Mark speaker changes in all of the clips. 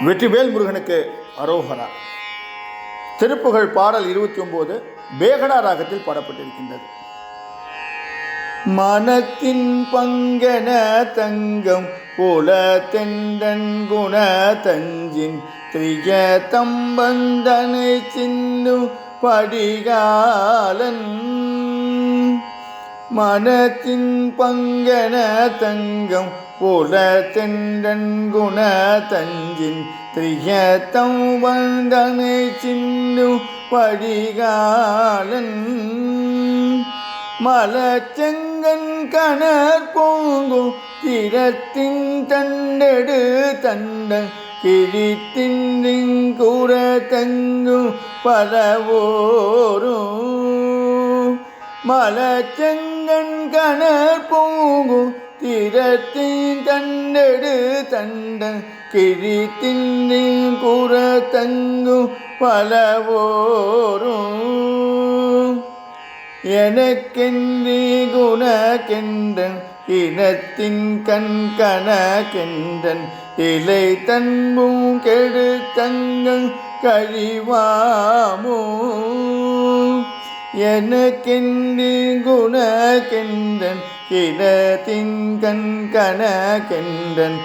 Speaker 1: வெற்றிவேல் முருகனுக்கு அரோகரா. திருப்புகழ் பாடல் 29 பேகடா ராகத்தில் பாடப்பட்டிருக்கின்றது. மனத்தின் பங்கன தங்கம் போல தெண்டன் குண தஞ்சின் திரிய தம்பந்தனை சின்னு படிகாலன். மனத்தின் பங்கன தங்கம் போல தெண்டன் குண தஞ்சின் திரியத்தம் வந்தனை சின்னு படிகாலன். மலச்செங்கன் கணர் போங்கும் திறத்தின் தண்டெடு தண்டன் கிழித்தின் கூற தங்கும் பலவோரும். மலச்செங்கன் கணர் போங்கும் திறத்தின் தண்டெடு தண்டன் கிழித்தின் கூற தங்கும் பலவோரும். எனக்கென்றி குணக்கென்றன் இனத்தின் கண்கணக்கென்றன் இலை தன்பும் கெடு தங்கள் கழிவாமோ. எனக்கென்றி குணக்கென்றன் இனத்தின் கண்கணக்கென்றன்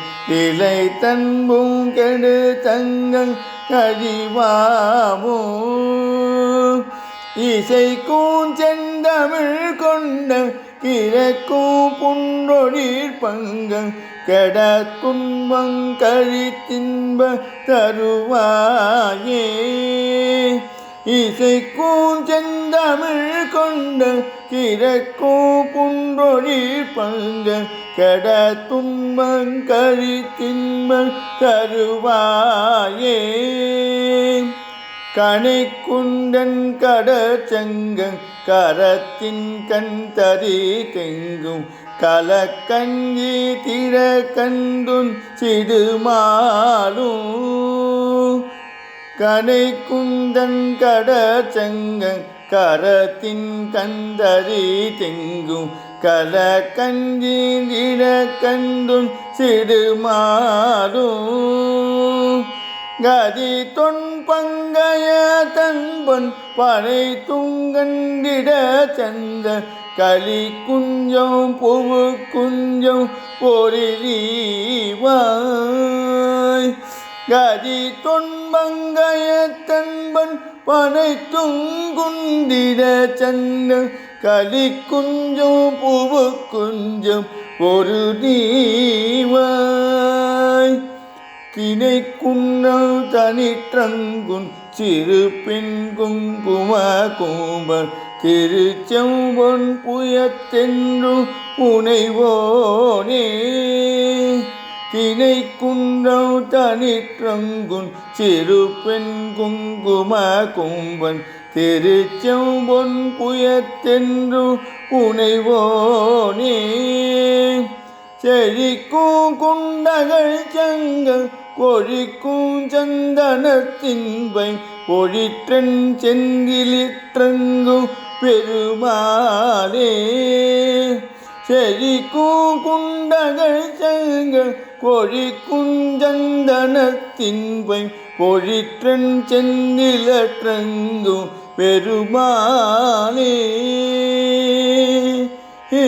Speaker 1: இலை தன்பும் கெடு தங்கள் கழிவாமோ. இசைக்கும் செந்தமிழ் கொண்ட கிழக்கும் புன்றொழிற் பங்கங் கெட துன்பங் கழித்தின்ப தருவாயே. இசைக்கும் செந்தமிழ் கொண்ட கிழக்கும் புன்றொழிற் பங்கங் கெட துன்பங் கழித்தின்ப தருவாயே. கனை குண்டன் கடச்சங்கங் கரத்தின் கண் தரி தெங்கும் கலக்கஞ்சி திட கண்டுன் சிடுமாலும். கனை குண்டன் கடச்சங்கங் கரத்தின் கந்தரி தெங்கும் கலக்கஞ்சி திட கண்டுன் சிடுமாலும். கதி தொன் பங்கைய தன்பன் பனை துங்கண்டிட சந்த களி குஞ்சம் புவு குஞ்சம் பொறிவாய். கதி தொன் பங்கைய தன்பன் பனை துங்குண்டிட சந்த களி குஞ்சம் புவு குஞ்சம் பொறிவாய். தினை குன்னல் தனிற்றங்குன் சிறு பெண் குங்கும கும்பர் திருச்செம்பொன் புயத்தென்று புனைவோனே. தினை குன்னல் தனிற்றங்குன் சிறு பெண் குங்கும கும்பன் திருச்செம்பொன் புயத்தென்று புனைவோனே. செழிக்கும் குண்டகள் சங்கள் கொழிக்கும் சந்தனத்தின்பை பொழிற்றன் செந்திலிற்றங்கும் பெருமாளே. செழிக்கும் குண்டகள் சங்கள் கொழிக்கும் சந்தனத்தின்பை பொழிற்றன் செந்திலற்றங்கும் பெருமாளே. ஏ